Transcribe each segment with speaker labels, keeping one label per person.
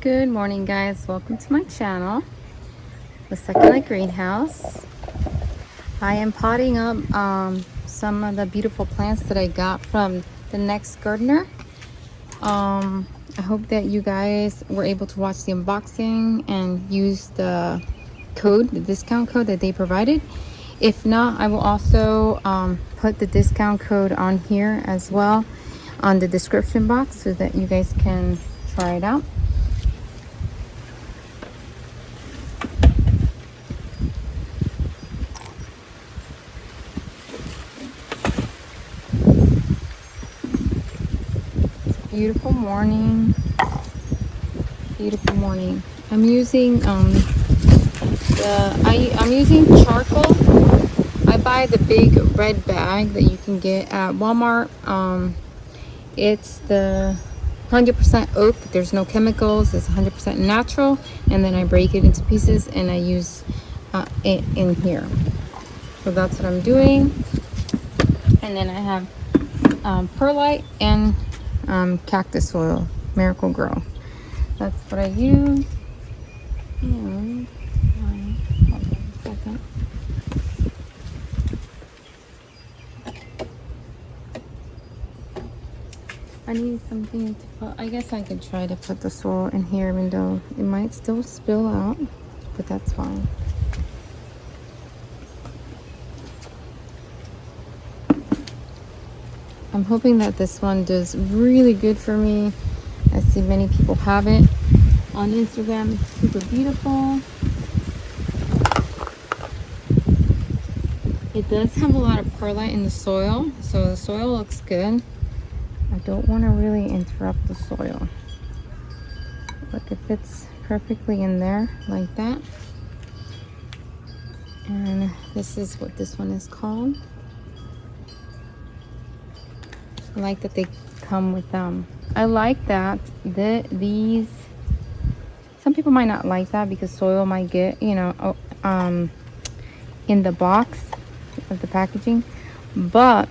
Speaker 1: Good morning, guys. Welcome to my channel, the Succulent Greenhouse. I am potting up some of the beautiful plants that I got from the Next Gardener. I hope that you guys were able to watch the unboxing and use the discount code that they provided. If not, I will also put the discount code on here as well on the description box so that you guys can try it out. Beautiful morning. Beautiful morning. I'm using I'm using charcoal. I buy the big red bag that you can get at Walmart. It's the 100% oak. There's no chemicals. It's 100% natural. And then I break it into pieces and I use it in here. So that's what I'm doing. And then I have perlite and cactus soil, Miracle Grow. That's what I use. And hold on a second. I need something to put. I guess I could try to put the soil in here, even though it might still spill out, but that's fine. I'm hoping that this one does really good for me. I see many people have it on Instagram. It's super beautiful. It does have a lot of perlite in the soil, so the soil looks good. I don't want to really interrupt the soil. Look, it fits perfectly in there like that. And this is what this one is called. I like that they come with them. I like that these, some people might not like that because soil might get, you know, in the box of the packaging, but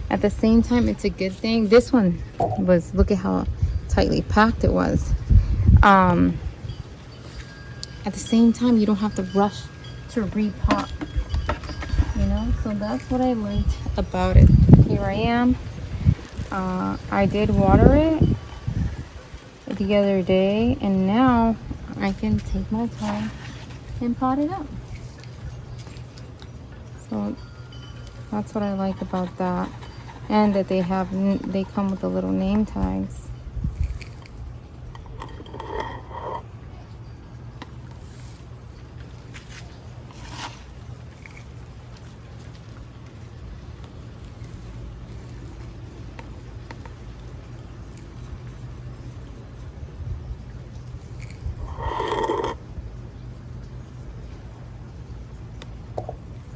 Speaker 1: at the same time it's a good thing. This one was, look at how tightly packed it was. At the same time, you don't have to rush to repot, you know, so that's what I liked about it. Here I am. I did water it the other day, and now I can take my time and pot it up. So that's what I like about that, and that they come with the little name tags.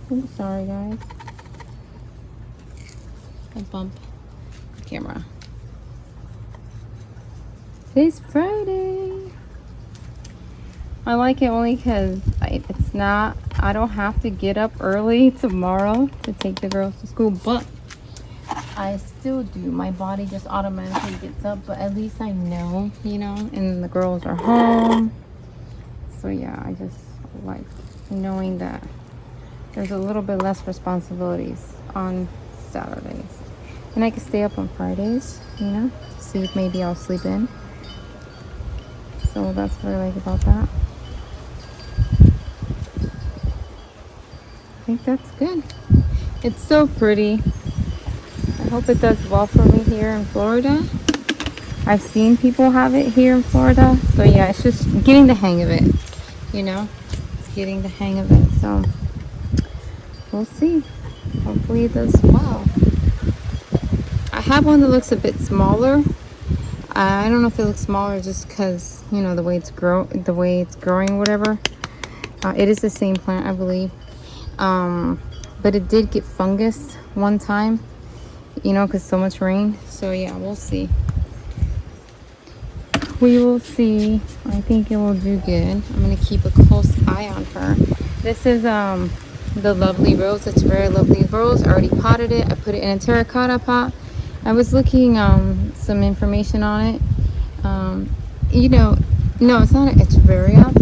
Speaker 1: Oops, sorry guys. I bumped the camera. Today's Friday. I like it only because I don't have to get up early tomorrow to take the girls to school, but I still do. My body just automatically gets up, but at least I know, you know, and the girls are home. So yeah, I just like knowing that there's a little bit less responsibilities on Saturdays. And I can stay up on Fridays, you know, to see if maybe I'll sleep in. So that's what I like about that. I think that's good. It's so pretty. I hope it does well for me here in Florida. I've seen people have it here in Florida. So yeah, it's just getting the hang of it, you know. It's getting the hang of it. So we'll see. Hopefully it does well. I have one that looks a bit smaller. I don't know if it looks smaller just because, you know, the way it's growing, whatever. It is the same plant, I believe. But it did get fungus one time, you know, because so much rain. So yeah, we'll see. We will see. I think it will do good. I'm gonna keep a close eye on her. This is the lovely rose. It's a very lovely rose. I already potted it. I put it in a terracotta pot. I was looking some information on it. You know, No, it's not an Echeveria.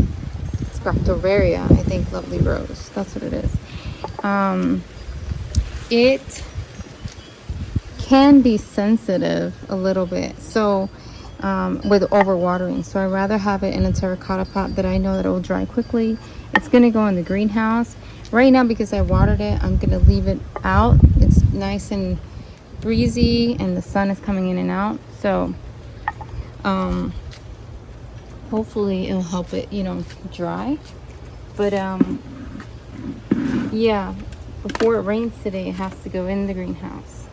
Speaker 1: It's Graftoveria, I think. Lovely Rose. That's what it is. It can be sensitive a little bit. So with overwatering. So I'd rather have it in a terracotta pot that I know that it will dry quickly. It's going to go in the greenhouse. Right now, because I watered it, I'm going to leave it out. It's nice and breezy and the sun is coming in and out. So hopefully it'll help it, you know, dry. But yeah, before it rains today, it has to go in the greenhouse.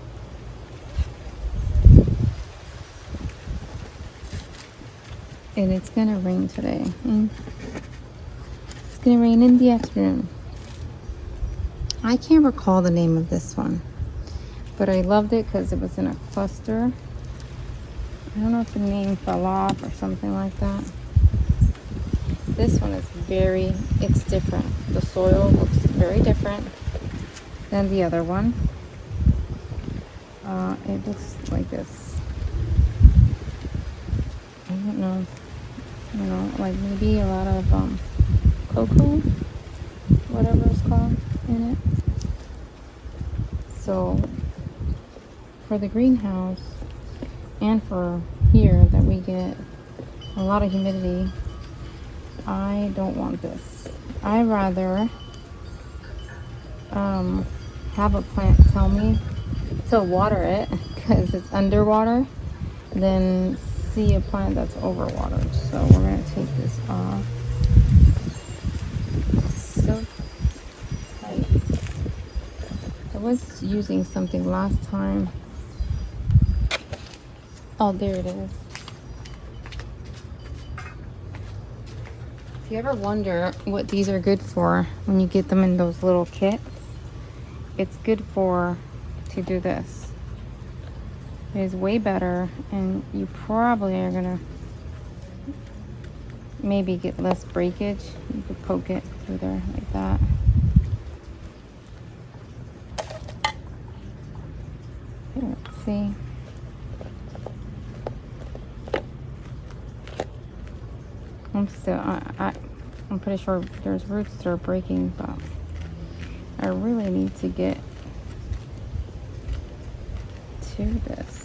Speaker 1: And it's gonna rain today. And it's gonna rain in the afternoon. I can't recall the name of this one, but I loved it because it was in a cluster. I don't know if the name fell off or something like that. This one is it's different. The soil looks very different than the other one. It looks like this. I don't know, you know, like maybe a lot of cocoa, whatever it's called, in it. So for the greenhouse and for here that we get a lot of humidity, I don't want this. I rather have a plant tell me to water it because it's underwater than see a plant that's overwatered. So we're gonna take this off. It's so tight. I was using something last time. Oh, there it is. If you ever wonder what these are good for when you get them in those little kits, it's good to do this. It is way better, and you probably are gonna maybe get less breakage. You could poke it through there like that. Here, let's see. I'm pretty sure there's roots that are breaking, but I really need to get to this.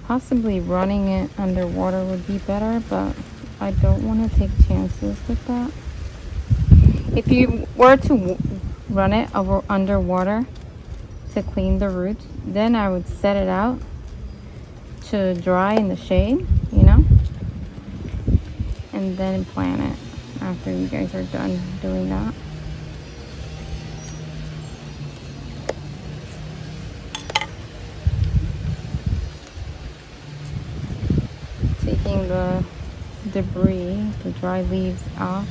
Speaker 1: Possibly running it underwater would be better, but I don't want to take chances with that. If you were to run it underwater to clean the roots, then I would set it out to dry in the shade, you know, and then plant it after you guys are done doing that. Taking the debris, the dry leaves off.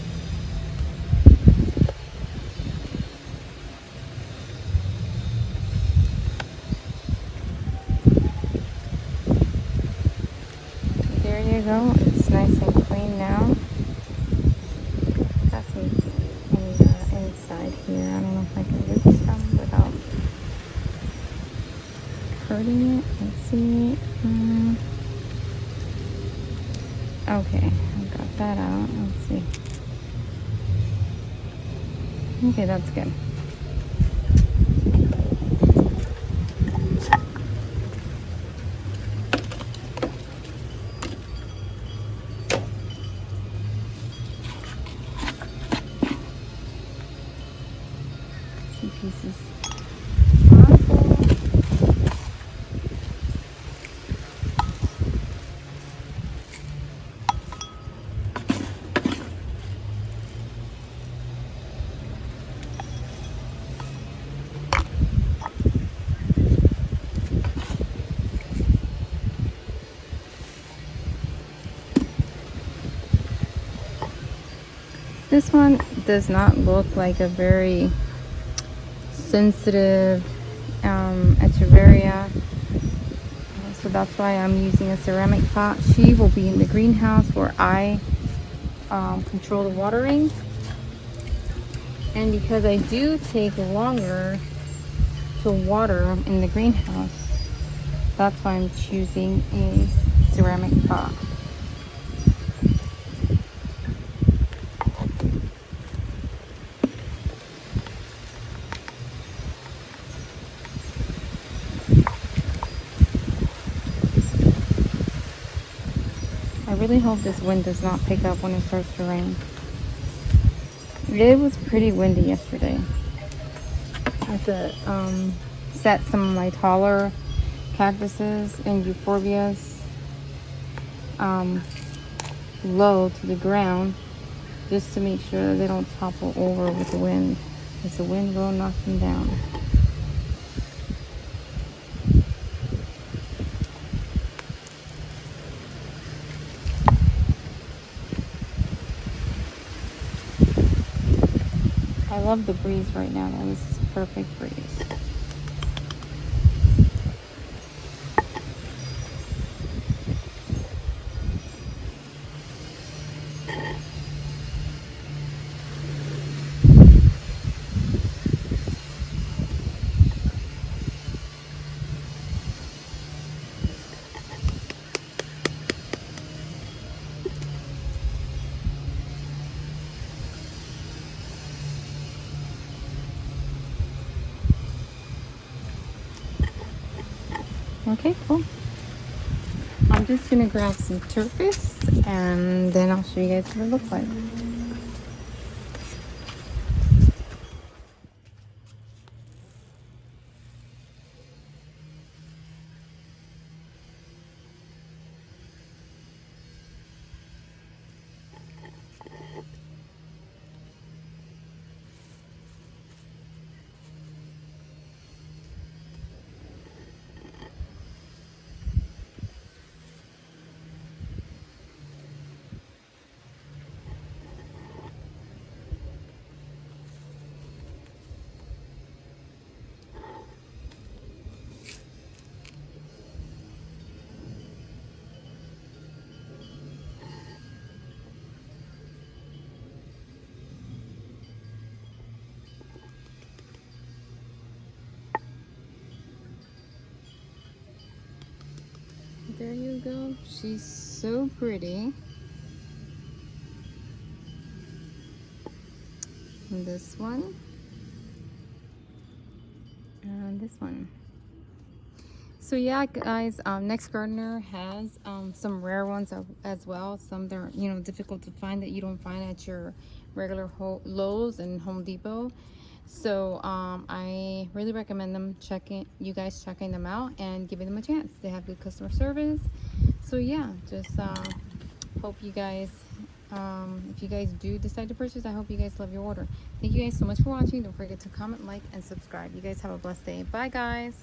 Speaker 1: There you go. It's nice and clean now. Got some in the inside here. I don't know if I can root some without hurting it. Let's see. Okay, I got that out. Let's see. Okay, that's good. Two pieces. This one does not look like a very sensitive echeveria. So that's why I'm using a ceramic pot. She will be in the greenhouse where I control the watering. And because I do take longer to water in the greenhouse, that's why I'm choosing a ceramic pot. I really hope this wind does not pick up when it starts to rain. It was pretty windy yesterday. I have to set some of my taller cactuses and euphorbias low to the ground, just to make sure that they don't topple over with the wind, because the wind will knock them down. I love the breeze right now. This is perfect breeze. Okay, cool. I'm just gonna grab some turquoise and then I'll show you guys what it looks like. There you go. She's so pretty. And this one. And this one. So yeah, guys, Next Gardener has some rare ones as well. Some that are, you know, difficult to find, that you don't find at your regular Lowe's and Home Depot. So I really recommend you guys checking them out and giving them a chance. They have good customer service. So yeah, just hope you guys, if you guys do decide to purchase, I hope you guys love your order. Thank you guys so much for watching. Don't forget to comment, like, and subscribe. You guys have a blessed day. Bye, guys.